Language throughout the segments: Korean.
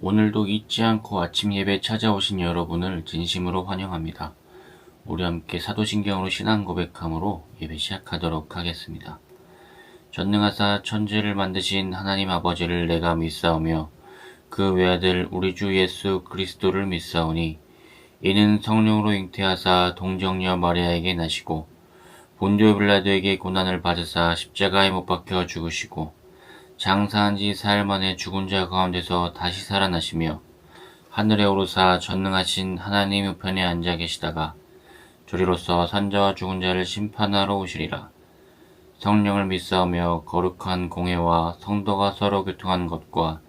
오늘도 잊지 않고 아침 예배 찾아오신 여러분을 진심으로 환영합니다. 우리 함께 사도신경으로 신앙 고백함으로 예배 시작하도록 하겠습니다. 전능하사 천지를 만드신 하나님 아버지를 내가 믿사오며 그 외아들 우리 주 예수 그리스도를 믿사오니 이는 성령으로 잉태하사 동정녀 마리아에게 나시고 본디오 빌라도에게 고난을 받으사 십자가에 못 박혀 죽으시고 장사한 지 사흘 만에 죽은 자 가운데서 다시 살아나시며 하늘에 오르사 전능하신 하나님 우편에 앉아 계시다가 저리로서 산자와 죽은 자를 심판하러 오시리라. 성령을 믿사오며 거룩한 공회와 성도가 서로 교통하는 것과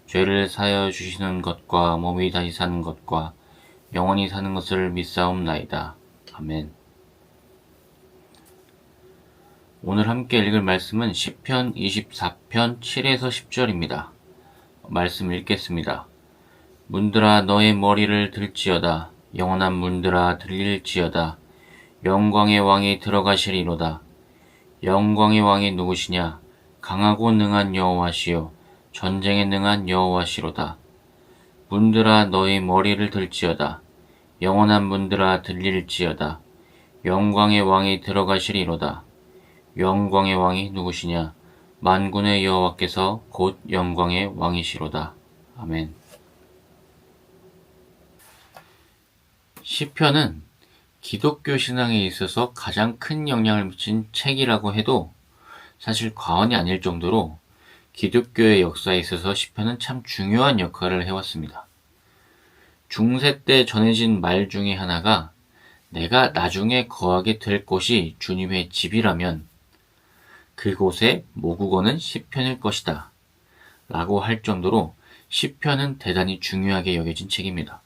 죄를 사하여 주시는 것과 몸이 다시 사는 것과 영원히 사는 것을 믿사옵나이다. 아멘. 오늘 함께 읽을 말씀은 시편 24편 7에서 10절입니다. 말씀 읽겠습니다. 문들아 너의 머리를 들지어다. 영원한 문들아 들릴지어다. 영광의 왕이 들어가시리로다. 영광의 왕이 누구시냐? 강하고 능한 여호와시요 전쟁에 능한 여호와시로다. 문들아 너의 머리를 들지어다. 영원한 문들아 들릴지어다. 영광의 왕이 들어가시리로다. 영광의 왕이 누구시냐? 만군의 여호와께서 곧 영광의 왕이시로다. 아멘. 시편은 기독교 신앙에 있어서 가장 큰 영향을 미친 책이라고 해도 사실 과언이 아닐 정도로 기독교의 역사에 있어서 시편은 참 중요한 역할을 해왔습니다. 중세 때 전해진 말 중에 하나가 내가 나중에 거하게 될 곳이 주님의 집이라면 그곳의 모국어는 시편일 것이다 라고 할 정도로 시편은 대단히 중요하게 여겨진 책입니다.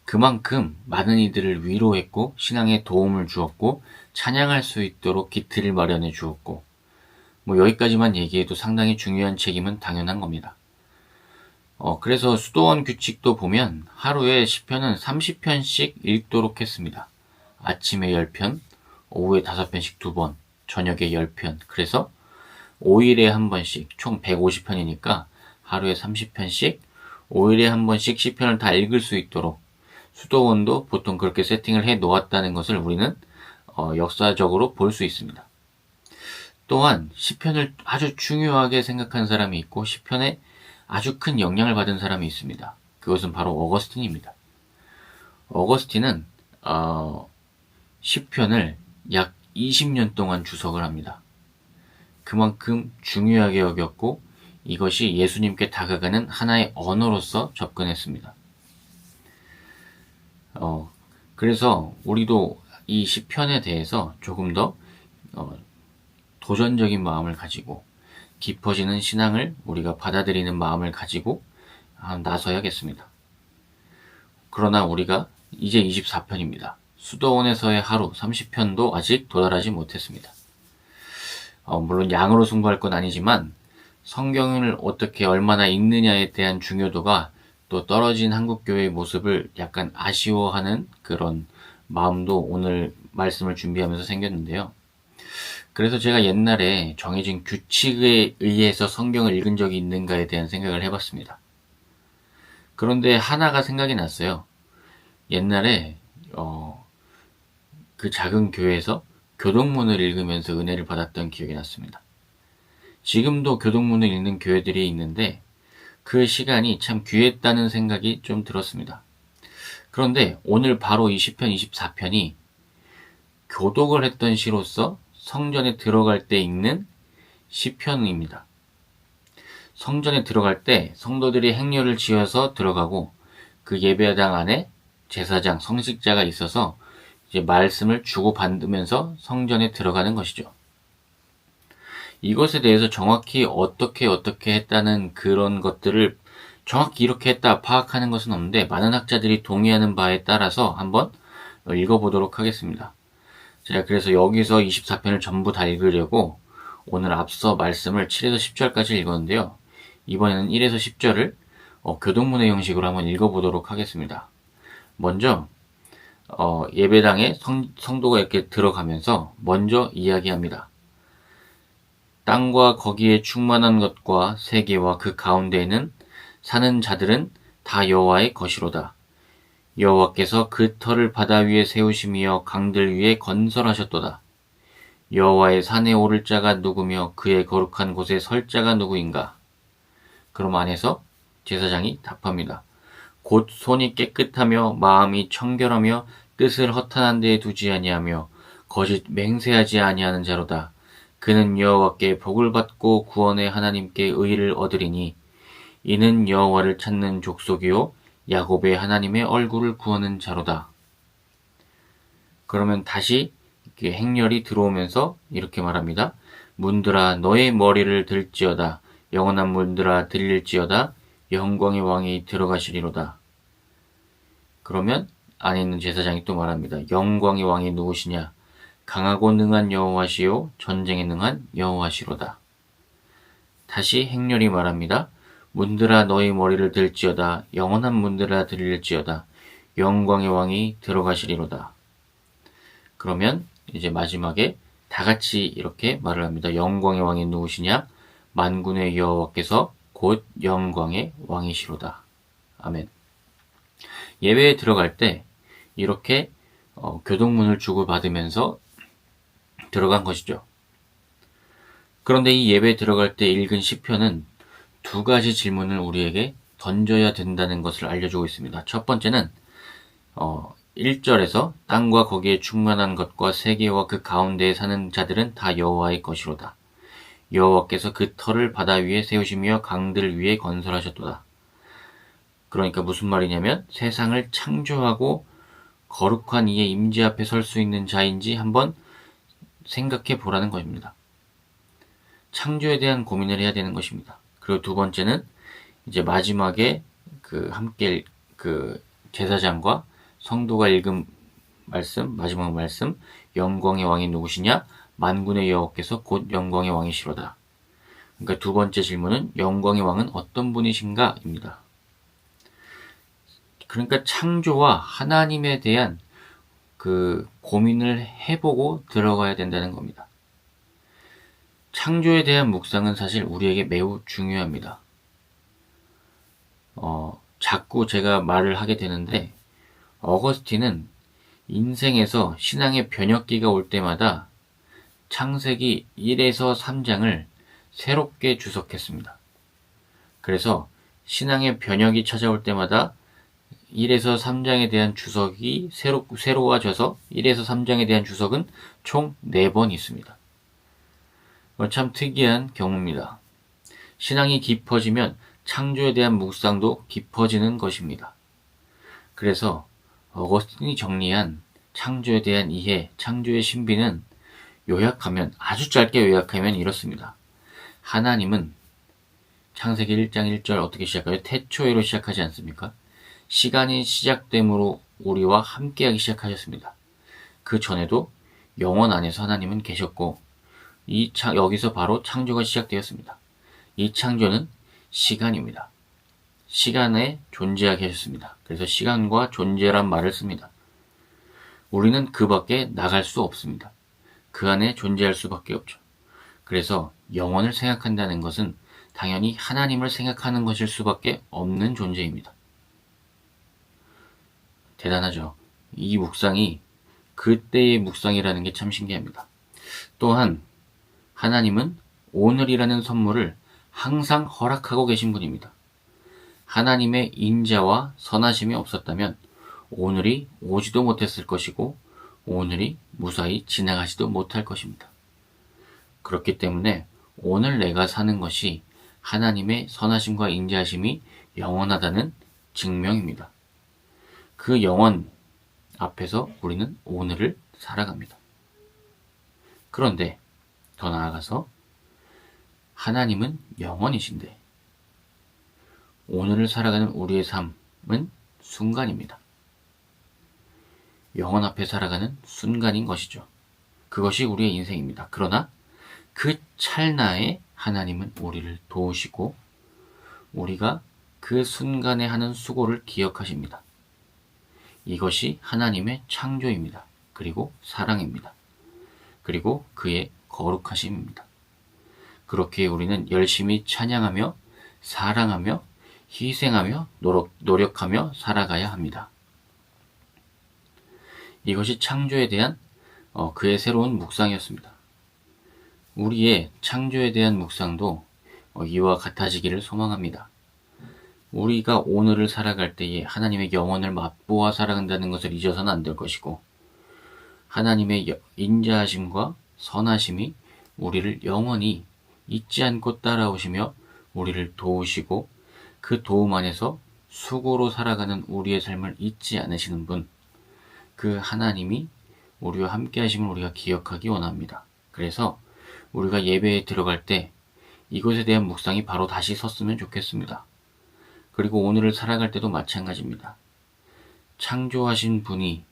그만큼 많은 이들을 위로했고 신앙에 도움을 주었고 찬양할 수 있도록 기틀을 마련해 주었고 여기까지만 얘기해도 상당히 중요한 책임은 당연한 겁니다. 그래서 수도원 규칙도 보면 하루에 시편은 30편씩 읽도록 했습니다. 아침에 10편, 오후에 5편씩 2번, 저녁에 10편. 그래서 5일에 한 번씩 총 150편이니까 하루에 30편씩 5일에 한 번씩 시편을 다 읽을 수 있도록 수도원도 보통 그렇게 세팅을 해 놓았다는 것을 우리는 역사적으로 볼 수 있습니다. 또한 시편을 아주 중요하게 생각하는 사람이 있고 시편에 아주 큰 영향을 받은 사람이 있습니다. 그것은 바로 어거스틴입니다. 어거스틴은 시편을 약 20년 동안 주석을 합니다. 그만큼 중요하게 여겼고 이것이 예수님께 다가가는 하나의 언어로서 접근했습니다. 그래서 우리도 이 시편에 대해서 조금 더 도전적인 마음을 가지고 깊어지는 신앙을 우리가 받아들이는 마음을 가지고 나서야겠습니다. 그러나 우리가 이제 24편입니다. 수도원에서의 하루 30편도 아직 도달하지 못했습니다. 물론 양으로 승부할 건 아니지만 성경을 어떻게 얼마나 읽느냐에 대한 중요도가 또 떨어진 한국교회의 모습을 약간 아쉬워하는 그런 마음도 오늘 말씀을 준비하면서 생겼는데요. 그래서 제가 옛날에 정해진 규칙에 의해서 성경을 읽은 적이 있는가에 대한 생각을 해봤습니다. 그런데 하나가 생각이 났어요. 옛날에 그 작은 교회에서 교동문을 읽으면서 은혜를 받았던 기억이 났습니다. 지금도 교동문을 읽는 교회들이 있는데 그 시간이 참 귀했다는 생각이 좀 들었습니다. 그런데 오늘 바로 이 시편 24편이 교독을 했던 시로서 성전에 들어갈 때 읽는 시편입니다. 성전에 들어갈 때 성도들이 행렬을 지어서 들어가고 그 예배당 안에 제사장, 성직자가 있어서 이제 말씀을 주고받으면서 성전에 들어가는 것이죠. 이것에 대해서 정확히 어떻게 했다는 그런 것들을 정확히 이렇게 했다 파악하는 것은 없는데 많은 학자들이 동의하는 바에 따라서 한번 읽어보도록 하겠습니다. 제가 그래서 여기서 24편을 전부 다 읽으려고 오늘 앞서 말씀을 7에서 10절까지 읽었는데요. 이번에는 1에서 10절을 교동문의 형식으로 한번 읽어보도록 하겠습니다. 먼저 예배당에 성도가 이렇게 들어가면서 먼저 이야기합니다. 땅과 거기에 충만한 것과 세계와 그 가운데에는 사는 자들은 다 여호와의 것이로다. 여호와께서 그 터를 바다 위에 세우시며 강들 위에 건설하셨도다. 여호와의 산에 오를 자가 누구며 그의 거룩한 곳에 설 자가 누구인가? 그럼 안에서 제사장이 답합니다. 곧 손이 깨끗하며 마음이 청결하며 뜻을 허탄한 데에 두지 아니하며 거짓 맹세하지 아니하는 자로다. 그는 여호와께 복을 받고 구원의 하나님께 의를 얻으리니 이는 여호와를 찾는 족속이요 야곱의 하나님의 얼굴을 구하는 자로다. 그러면 다시 이렇게 행렬이 들어오면서 이렇게 말합니다. 문들아 너의 머리를 들지어다. 영원한 문들아 들릴지어다. 영광의 왕이 들어가시리로다. 그러면 안에 있는 제사장이 또 말합니다. 영광의 왕이 누구시냐? 강하고 능한 여호와시요 전쟁에 능한 여호와시로다. 다시 행렬이 말합니다. 문들아 너희 머리를 들지어다. 영원한 문들아 들릴지어다. 영광의 왕이 들어가시리로다. 그러면 이제 마지막에 다 같이 이렇게 말을 합니다. 영광의 왕이 누구시냐? 만군의 여호와께서 곧 영광의 왕이시로다. 아멘. 예배에 들어갈 때 이렇게 교동문을 주고받으면서 들어간 것이죠. 그런데 이 예배에 들어갈 때 읽은 시편은 두 가지 질문을 우리에게 던져야 된다는 것을 알려주고 있습니다. 첫 번째는 1절에서 땅과 거기에 충만한 것과 세계와 그 가운데에 사는 자들은 다 여호와의 것이로다. 여호와께서 그 터를 바다 위에 세우시며 강들 위에 건설하셨도다. 그러니까 무슨 말이냐면 세상을 창조하고 거룩한 이의 임재 앞에 설 수 있는 자인지 한번 생각해 보라는 것입니다. 창조에 대한 고민을 해야 되는 것입니다. 그리고 두 번째는 이제 마지막에 함께 제사장과 성도가 읽은 말씀, 마지막 말씀, 영광의 왕이 누구시냐? 만군의 여호와께서 곧 영광의 왕이시로다. 그러니까 두 번째 질문은 영광의 왕은 어떤 분이신가? 입니다. 그러니까 창조와 하나님에 대한 고민을 해보고 들어가야 된다는 겁니다. 창조에 대한 묵상은 사실 우리에게 매우 중요합니다. 자꾸 제가 말을 하게 되는데, 어거스틴은 인생에서 신앙의 변혁기가 올 때마다 창세기 1에서 3장을 새롭게 주석했습니다. 그래서 신앙의 변혁이 찾아올 때마다 1에서 3장에 대한 주석이 새로워져서 1에서 3장에 대한 주석은 총 4번 있습니다. 참 특이한 경우입니다. 신앙이 깊어지면 창조에 대한 묵상도 깊어지는 것입니다. 그래서 어거스틴이 정리한 창조에 대한 이해, 창조의 신비는 아주 짧게 요약하면 이렇습니다. 하나님은 창세기 1장 1절 어떻게 시작하죠? 태초에로 시작하지 않습니까? 시간이 시작됨으로 우리와 함께하기 시작하셨습니다. 그 전에도 영원 안에서 하나님은 계셨고 여기서 바로 창조가 시작되었습니다. 이 창조는 시간입니다. 시간에 존재하게 하셨습니다. 그래서 시간과 존재란 말을 씁니다. 우리는 그 밖에 나갈 수 없습니다. 그 안에 존재할 수밖에 없죠. 그래서 영원을 생각한다는 것은 당연히 하나님을 생각하는 것일 수밖에 없는 존재입니다. 대단하죠. 이 묵상이 그때의 묵상이라는 게 참 신기합니다. 또한 하나님은 오늘이라는 선물을 항상 허락하고 계신 분입니다. 하나님의 인자와 선하심이 없었다면 오늘이 오지도 못했을 것이고 오늘이 무사히 지나가지도 못할 것입니다. 그렇기 때문에 오늘 내가 사는 것이 하나님의 선하심과 인자하심이 영원하다는 증명입니다. 그 영원 앞에서 우리는 오늘을 살아갑니다. 그런데 더 나아가서 하나님은 영원이신데 오늘을 살아가는 우리의 삶은 순간입니다. 영원 앞에 살아가는 순간인 것이죠. 그것이 우리의 인생입니다. 그러나 그 찰나에 하나님은 우리를 도우시고 우리가 그 순간에 하는 수고를 기억하십니다. 이것이 하나님의 창조입니다. 그리고 사랑입니다. 그리고 그의 거룩하심입니다. 그렇게 우리는 열심히 찬양하며 사랑하며 희생하며 노력하며 살아가야 합니다. 이것이 창조에 대한 그의 새로운 묵상이었습니다. 우리의 창조에 대한 묵상도 이와 같아지기를 소망합니다. 우리가 오늘을 살아갈 때에 하나님의 영원을 맛보아 살아간다는 것을 잊어서는 안 될 것이고, 하나님의 인자하심과 선하심이 우리를 영원히 잊지 않고 따라오시며 우리를 도우시고, 그 도움 안에서 수고로 살아가는 우리의 삶을 잊지 않으시는 분, 그 하나님이 우리와 함께 하심을 우리가 기억하기 원합니다. 그래서 우리가 예배에 들어갈 때 이것에 대한 묵상이 바로 다시 섰으면 좋겠습니다. 그리고 오늘을 살아갈 때도 마찬가지입니다. 창조하신 분에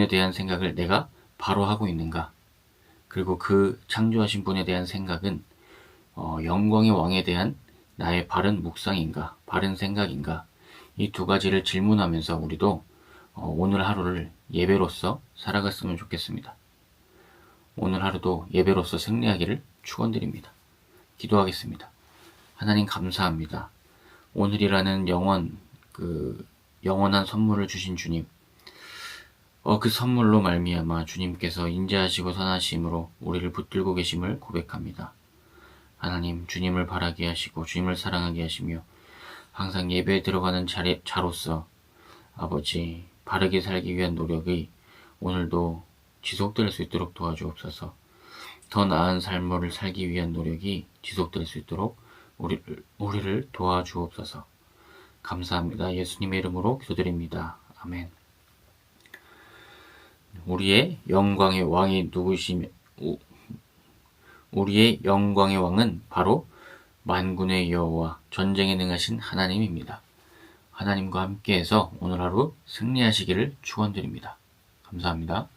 대한 생각을 내가 바로 하고 있는가? 그리고 그 창조하신 분에 대한 생각은 영광의 왕에 대한 나의 바른 묵상인가, 바른 생각인가? 이 두 가지를 질문하면서 우리도 오늘 하루를 예배로서 살아갔으면 좋겠습니다. 오늘 하루도 예배로서 승리하기를 축원드립니다. 기도하겠습니다. 하나님 감사합니다. 오늘이라는 영원한 선물을 주신 주님, 그 선물로 말미암아 주님께서 인자하시고 선하심으로 우리를 붙들고 계심을 고백합니다. 하나님, 주님을 바라게 하시고 주님을 사랑하게 하시며 항상 예배에 들어가는 자로서 아버지, 바르게 살기 위한 노력이 오늘도 지속될 수 있도록 도와주옵소서. 더 나은 삶을 살기 위한 노력이 지속될 수 있도록 우리를 도와주옵소서. 감사합니다. 예수님의 이름으로 기도드립니다. 아멘. 우리의 영광의 왕이 누구시며, 우리의 영광의 왕은 바로 만군의 여호와, 전쟁에 능하신 하나님입니다. 하나님과 함께해서 오늘 하루 승리하시기를 축원드립니다. 감사합니다.